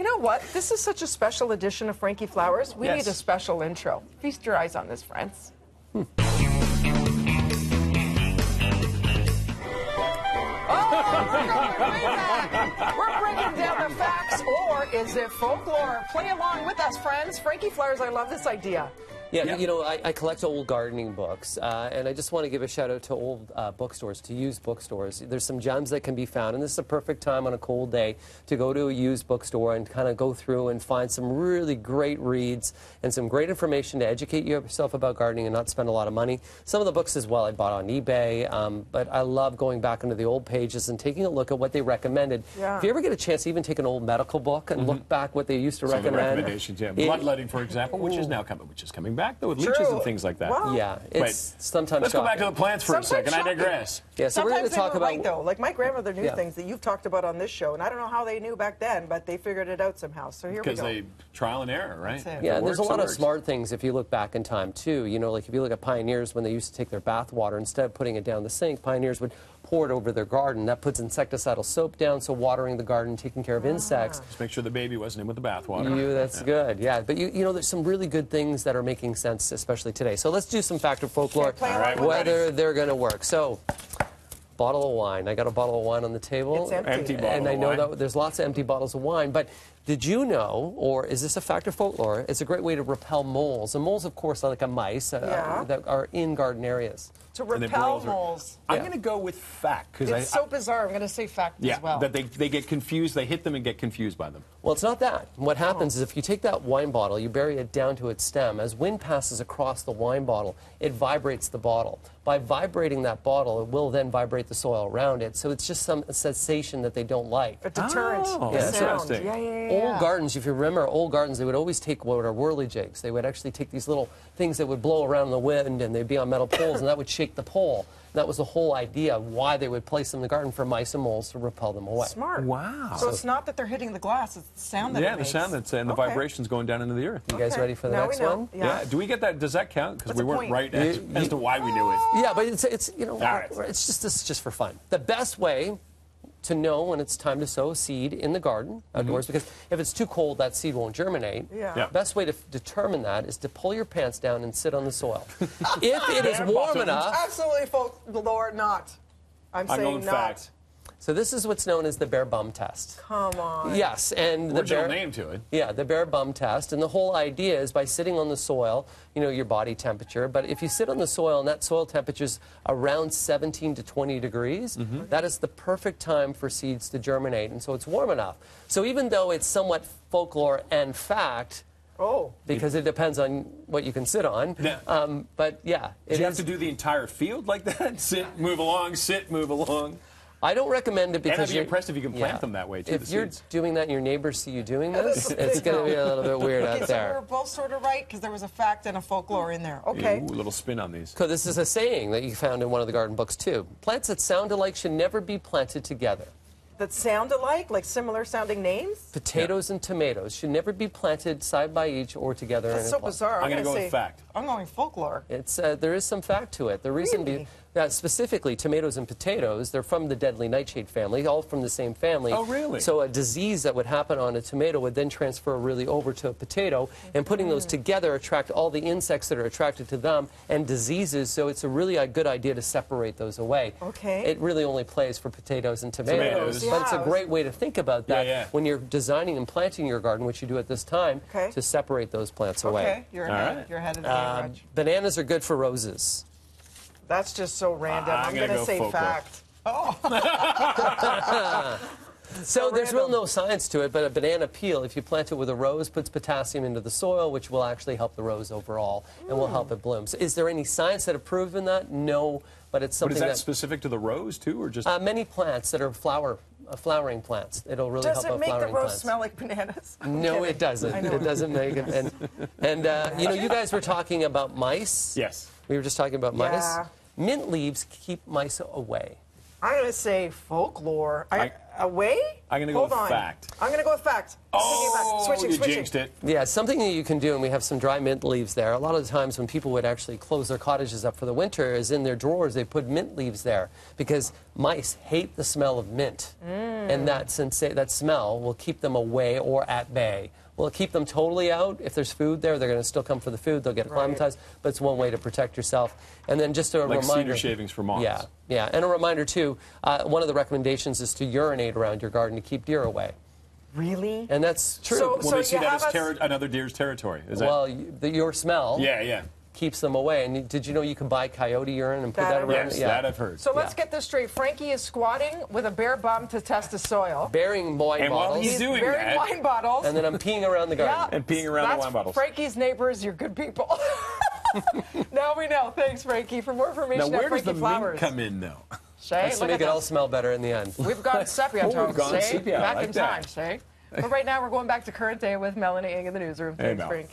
You know what? This is such a special edition of Frankie Flowers. We need a special intro. Feast your eyes on this, friends. Oh, we're bringing down the facts, or is it folklore? Play along with us, friends. Frankie Flowers, I love this idea. Yeah, you know, I collect old gardening books, and I just want to give a shout out to old bookstores, to used bookstores. There's some gems that can be found, and this is a perfect time on a cold day to go to a used bookstore and kind of go through and find some really great reads and some great information to educate yourself about gardening and not spend a lot of money. Some of the books as well I bought on eBay, but I love going back into the old pages and taking a look at what they recommended. Yeah. If you ever get a chance to even take an old medical book and look back what they used to recommend. Some of the recommendations, yeah. Bloodletting, for example, which is coming back, though, with leeches and things like that. Well, yeah, it's sometimes let's go back to the plants for a second. I digress. Yeah, so we're going to talk about right, though. Like my grandmother knew things that you've talked about on this show, and I don't know how they knew back then, but they figured it out somehow. So here we go. Because they trial and error, right? Yeah, and there's a lot of smart things if you look back in time too. You know, like if you look at pioneers when they used to take their bath water, instead of putting it down the sink, pioneers would pour it over their garden. That puts insecticidal soap down, so watering the garden, taking care of insects. Just make sure the baby wasn't in with the bath water. That's good. Yeah, but you know, there's some really good things that are making sense, especially today. So let's do some fact or folklore, whether they're going to work. So, bottle of wine. I got a bottle of wine on the table. It's empty bottle and I know of wine. that there's lots of empty bottles of wine, but did you know, or is this a fact or folklore, it's a great way to repel moles. And moles, of course, are like mice that are in garden areas. To repel moles. I'm going to go with fact. It's so bizarre. I'm going to say fact as well. That they get confused. They hit them and get confused by them. Well, it's not that. What happens is if you take that wine bottle, you bury it down to its stem. As wind passes across the wine bottle, it vibrates the bottle. By vibrating that bottle, it will then vibrate the soil around it. So it's just some sensation that they don't like. A deterrent. Interesting. Old gardens, if you remember old gardens, they would always take what are whirligigs. They would actually take these little things that would blow around in the wind, and they'd be on metal poles, and that would shake the pole. That was the whole idea of why they would place them in the garden, for mice and moles to repel them away. Smart. Wow. So it's not that they're hitting the glass, it's the sound that it makes. The sound that's and the vibrations going down into the earth. You guys ready for the next one? Yeah. Do we get that? Does that count? Because we weren't right as to why we knew it. Yeah, but it's you know, it's just this is just for fun. The best way to know when it's time to sow a seed in the garden outdoors, because if it's too cold, that seed won't germinate. The best way to determine that is to pull your pants down and sit on the soil. If it is warm enough... Absolutely, folklore, not. I'm saying not. Fact. So this is what's known as the bare bum test. Come on. Yes, and original name to it. Yeah, the bare bum test, and the whole idea is by sitting on the soil, you know, your body temperature, but if you sit on the soil and that soil temperature is around 17 to 20 degrees, that is the perfect time for seeds to germinate, and so it's warm enough. So even though it's somewhat folklore and fact, because it depends on what you can sit on. But yeah, do you have to do the entire field like that? Sit, move along, sit, move along. I don't recommend it because I'd be impressed if you can plant them that way too. If you're doing that and your neighbors see you doing this, it's going to be a little bit weird out there. So we were both sort of right because there was a fact and a folklore in there. Okay. Ooh, a little spin on these. So this is a saying that you found in one of the garden books too. Plants that sound alike should never be planted together. That sound alike, like similar sounding names? Potatoes and tomatoes should never be planted side by each or together in a plot. That's so bizarre. I'm going to go with fact. I'm going folklore. It's there is some fact to it. The reason specifically tomatoes and potatoes, they're from the deadly nightshade family, all from the same family. Oh, really? So a disease that would happen on a tomato would then transfer really over to a potato, and putting those together attract all the insects that are attracted to them and diseases, so it's a really good idea to separate those away. Okay. It really only plays for potatoes and tomatoes. But it's a great way to think about that when you're designing and planting your garden, which you do at this time, to separate those plants away. Okay, you're ahead of the game, Raj. Bananas are good for roses. That's just so random. I'm going to say fact. Oh. So there's real no science to it, but a banana peel, if you plant it with a rose, puts potassium into the soil, which will actually help the rose overall and will help it bloom. So is there any science that have proven that? No, but it's something But is that specific to the rose, too, or just... many plants that are flowering plants. It'll really help out flowering plants. Does it make the rose smell like bananas? No, it doesn't. It doesn't make it. And you know, you guys were talking about mice. Yes. We were just talking about mice. Mint leaves keep mice away. I'm going to say folklore. Away? I'm going to go Hold with on. fact. I'm going to go with fact. Oh, Switching. you jinxed it. Yeah, something that you can do, and we have some dry mint leaves there. A lot of the times when people would actually close their cottages up for the winter, is in their drawers, they put mint leaves there because mice hate the smell of mint. And that smell will keep them away or at bay. Will it keep them totally out? If there's food there, they're going to still come for the food. They'll get acclimatized, but it's one way to protect yourself. And then just a Like reminder. cedar shavings for moths. Yeah, yeah. And a reminder, too, one of the recommendations is to urinate around your garden to keep deer away. Really? And that's true. So Well, they see you that have as another deer's territory. Is that? Well, your smell Yeah. keeps them away. And did you know you can buy coyote urine and put that around? Yes, that I've heard. So let's get this straight. Frankie is squatting with a bare bum to test the soil. Bearing wine And while bottles. he's doing Bearing that, wine bottles. And then I'm peeing around the garden. Yeah. and peeing around That's the wine bottles. Frankie's neighbors, you're good people. Now we know. Thanks, Frankie. For more Now, information, where at does Frankie the Flowers. mint come in, though? Shay, That's to look make at it all this. smell better in the end. We've gone sepia Oh, tones, we've gone Shay. sepia. I Back like in that. time, Shay. But right now we're going back to current day with Melanie Ng in the newsroom. Hey, Thanks, Mel. Frank.